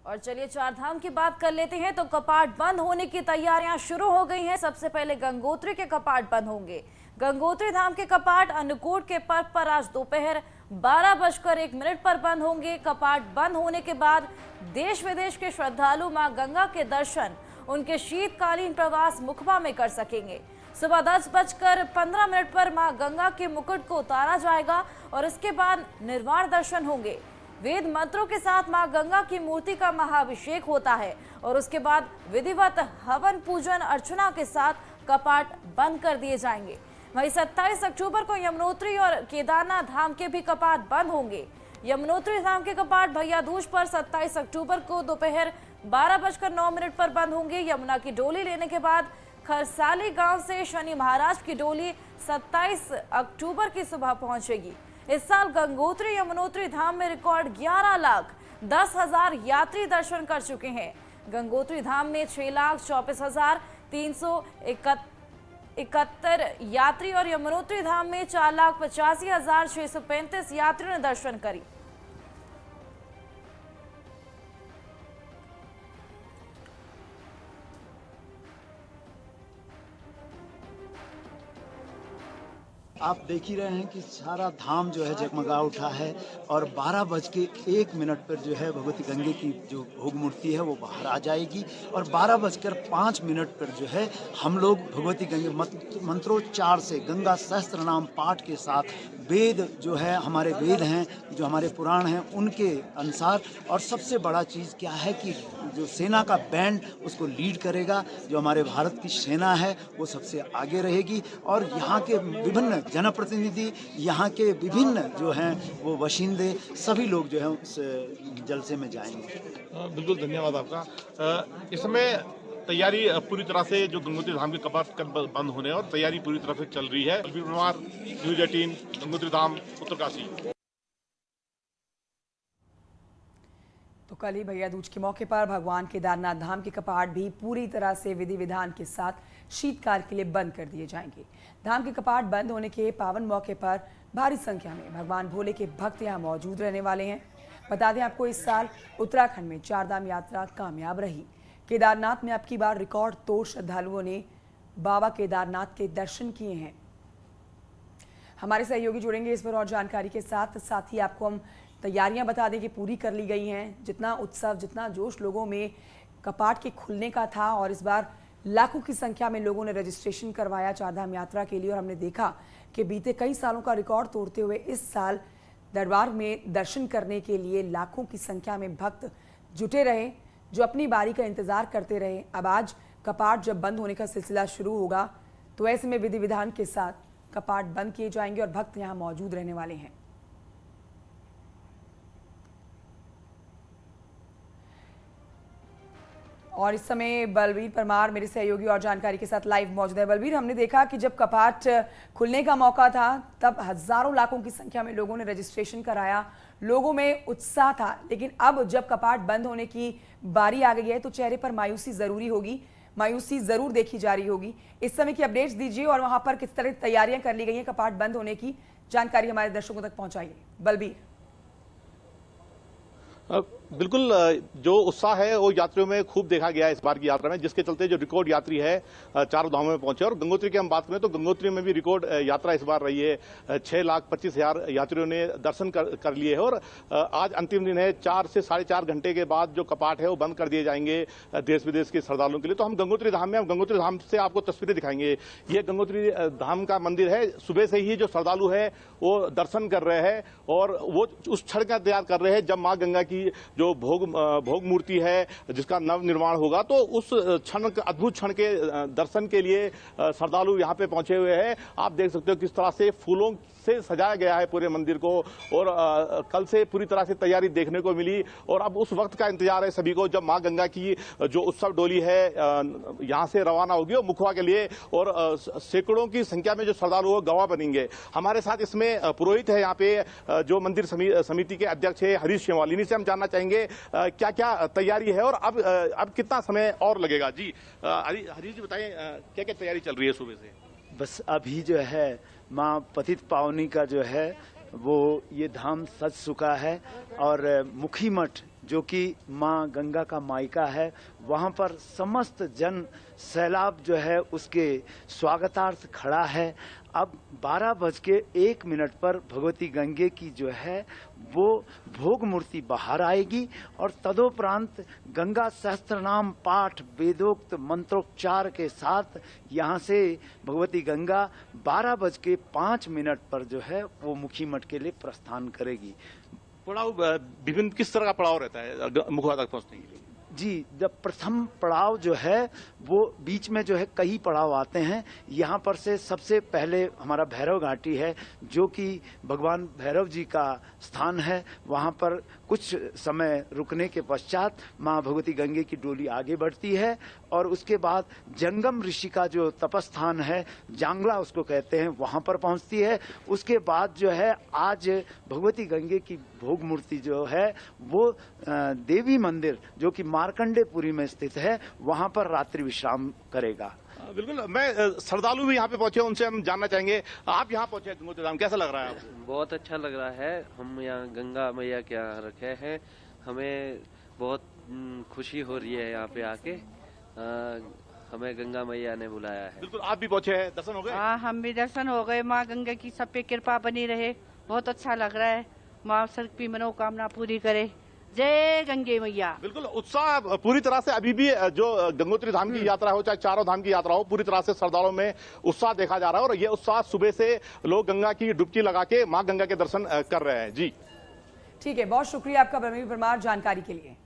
और चलिए चार धाम की बात कर लेते हैं। तो कपाट बंद होने की तैयारियां शुरू हो गई हैं। सबसे पहले गंगोत्री के कपाट बंद होंगे। गंगोत्री धाम के कपाट अन्नकूट के पर्व पर आज दोपहर 12:01 पर बंद होंगे। कपाट बंद होने के बाद देश विदेश के श्रद्धालु मां गंगा के दर्शन उनके शीतकालीन प्रवास मुखबा में कर सकेंगे। सुबह 10:15 पर मां गंगा के मुकुट को उतारा जाएगा और इसके बाद निर्वाण दर्शन होंगे। वेद मंत्रों के साथ मां गंगा की मूर्ति का महाअभिषेक होता है और उसके बाद विधिवत हवन पूजन अर्चना के साथ कपाट बंद कर दिए जाएंगे। वहीं 27 अक्टूबर को यमुनोत्री और केदारनाथ धाम के भी कपाट बंद होंगे। यमुनोत्री धाम के कपाट भैया दूज पर 27 अक्टूबर को दोपहर 12:09 पर बंद होंगे। यमुना की डोली लेने के बाद खरसाली गांव से शनि महाराज की डोली 27 अक्टूबर की सुबह पहुंचेगी। इस साल गंगोत्री यमुनोत्री धाम में रिकॉर्ड 11,10,000 यात्री दर्शन कर चुके हैं। गंगोत्री धाम में 6,24,371 यात्री और यमुनोत्री धाम में 4,85,635 यात्रियों ने दर्शन करी। आप देख ही रहे हैं कि सारा धाम जो है जगमगा उठा है और 12:01 पर जो है भगवती गंगे की जो भोग मूर्ति है वो बाहर आ जाएगी और 12:05 पर जो है हम लोग भगवती गंगे मंत्रोच्चार से गंगा सहस्त्र नाम पाठ के साथ वेद जो है हमारे वेद हैं जो हमारे पुराण हैं उनके अनुसार। और सबसे बड़ा चीज़ क्या है कि जो सेना का बैंड उसको लीड करेगा, जो हमारे भारत की सेना है वो सबसे आगे रहेगी और यहाँ के विभिन्न जनप्रतिनिधि, यहाँ के विभिन्न जो हैं वो वशिंदे सभी लोग जो हैं उस जलसे में जाएंगे। बिल्कुल, धन्यवाद आपका। इस समय तैयारी पूरी तरह से जो गंगोत्री धाम के कपाट बंद होने और तैयारी पूरी तरह से चल रही है। बलबीर परमार, न्यूज़ 18, गंगोत्री धाम, उत्तरकाशी। तो कल ही भैया दूज के मौके पर भगवान केदारनाथ धाम के कपाट भी पूरी तरह से विधि विधान के साथ शीतकाल के लिए बंद कर दिए जाएंगे। धाम के कपाट बंद होने के पावन मौके पर भारी संख्या में भगवान भोले के भक्त यहाँ मौजूद रहने वाले हैं। बता दें आपको, इस साल उत्तराखंड में चारधाम यात्रा कामयाब रही। केदारनाथ में अब की बार रिकॉर्ड तोड़ श्रद्धालुओं ने बाबा केदारनाथ के दर्शन किए हैं। हमारे सहयोगी जुड़ेंगे इस पर और जानकारी के साथ ही आपको हम तैयारियां बता दें कि पूरी कर ली गई हैं। जितना उत्सव, जितना जोश लोगों में कपाट के खुलने का था और इस बार लाखों की संख्या में लोगों ने रजिस्ट्रेशन करवाया चारधाम यात्रा के लिए और हमने देखा कि बीते कई सालों का रिकॉर्ड तोड़ते हुए इस साल दरबार में दर्शन करने के लिए लाखों की संख्या में भक्त जुटे रहे, जो अपनी बारी का इंतजार करते रहे। अब आज कपाट जब बंद होने का सिलसिला शुरू होगा तो ऐसे में विधि विधान के साथ कपाट बंद किए जाएंगे और भक्त यहाँ मौजूद रहने वाले हैं। और इस समय बलबीर परमार मेरे सहयोगी और जानकारी के साथ लाइव मौजूद है। बलबीर, हमने देखा कि जब कपाट खुलने का मौका था तब हजारों लाखों की संख्या में लोगों ने रजिस्ट्रेशन कराया, लोगों में उत्साह था, लेकिन अब जब कपाट बंद होने की बारी आ गई है तो चेहरे पर मायूसी जरूरी होगी, मायूसी जरूर देखी जा रही होगी। इस समय की अपडेट्स दीजिए और वहां पर किस तरह तैयारियां कर ली गई हैं कपाट बंद होने की, जानकारी हमारे दर्शकों तक पहुंचाइए। बलबीर। बिल्कुल, जो उत्साह है वो यात्रियों में खूब देखा गया है इस बार की यात्रा में, जिसके चलते जो रिकॉर्ड यात्री है चारों धामों में पहुंचे। और गंगोत्री की हम बात करें तो गंगोत्री में भी रिकॉर्ड यात्रा इस बार रही है। 6,25,000 यात्रियों ने दर्शन कर लिए हैं और आज अंतिम दिन है। 4 से 4.5 घंटे के बाद जो कपाट है वो बंद कर दिए जाएंगे देश विदेश के श्रद्धालुओं के लिए। तो हम गंगोत्री धाम में, गंगोत्री धाम से आपको तस्वीरें दिखाएंगे। ये गंगोत्री धाम का मंदिर है। सुबह से ही जो श्रद्धालु है वो दर्शन कर रहे हैं और वो उस क्षण का इंतजार कर रहे हैं जब माँ गंगा की जो भोग मूर्ति है जिसका नव निर्माण होगा, तो उस क्षण, अद्भुत क्षण के दर्शन के लिए श्रद्धालु यहाँ पे पहुंचे हुए हैं। आप देख सकते हो किस तरह से फूलों से सजाया गया है पूरे मंदिर को और कल से पूरी तरह से तैयारी देखने को मिली और अब उस वक्त का इंतजार है सभी को जब मां गंगा की जो उत्सव डोली है यहां से रवाना होगी और मुखवा के लिए और सैकड़ों की संख्या में जो श्रद्धालु गवाह बनेंगे। हमारे साथ इसमें पुरोहित है यहाँ पे जो मंदिर समिति के अध्यक्ष है हरीश शेवाल। इन्हीं से हम जानना चाहेंगे क्या क्या तैयारी है और अब कितना समय और लगेगा। जी हरीश जी बताएं क्या क्या तैयारी चल रही है सुबह से। बस अभी जो है माँ पतित पावनी का जो है वो ये धाम सज चुका है और मुखी मठ जो कि माँ गंगा का मायका है, वहाँ पर समस्त जन सैलाब जो है उसके स्वागतार्थ खड़ा है। अब 12:01 पर भगवती गंगे की जो है वो भोग मूर्ति बाहर आएगी और तदोपरांत गंगा सहस्त्रनाम पाठ वेदोक्त मंत्रोच्चार के साथ यहाँ से भगवती गंगा 12:05 पर जो है वो मुखी मठ के लिए प्रस्थान करेगी। पड़ाव विभिन्न किस तरह का पड़ाव रहता है मुखवा तक पहुंचने के लिए? जी, जब प्रथम पड़ाव जो है वो बीच में जो है कई पड़ाव आते हैं। यहाँ पर से सबसे पहले हमारा भैरव घाटी है, जो कि भगवान भैरव जी का स्थान है। वहाँ पर कुछ समय रुकने के पश्चात माँ भगवती गंगे की डोली आगे बढ़ती है और उसके बाद जंगम ऋषि का जो तपस्थान है, जांगला उसको कहते हैं, वहाँ पर पहुँचती है। उसके बाद जो है आज भगवती गंगे की भोग मूर्ति जो है वो देवी मंदिर जो कि मार्कंडेपुरी में स्थित है, वहाँ पर रात्रि विश्राम करेगा। बिल्कुल, मैं श्रद्धालु भी यहाँ पे पहुंचे, उनसे हम जानना चाहेंगे। आप यहाँ पहुंचे गंगोत्री धाम, कैसा लग रहा है आपको? बहुत अच्छा लग रहा है। हम यहाँ गंगा मैया के यहाँ रखे हैं, हमें बहुत खुशी हो रही है यहाँ पे आके। हमें गंगा मैया ने बुलाया है। बिल्कुल, आप भी पहुंचे हैं, दर्शन हो गए? हाँ, हम भी दर्शन हो गए। माँ गंगा की सब पे कृपा बनी रहे, बहुत अच्छा लग रहा है। माँ सबकी मनोकामना पूरी करे। जय गंगे मैया। बिल्कुल, उत्साह पूरी तरह से अभी भी जो गंगोत्री धाम की यात्रा हो चाहे चारों धाम की यात्रा हो, पूरी तरह से श्रद्धालुओं में उत्साह देखा जा रहा है और ये उत्साह सुबह से लोग गंगा की डुबकी लगा के मां गंगा के दर्शन कर रहे हैं। जी ठीक है, बहुत शुक्रिया आपका ब्रह्मी परमार जानकारी के लिए।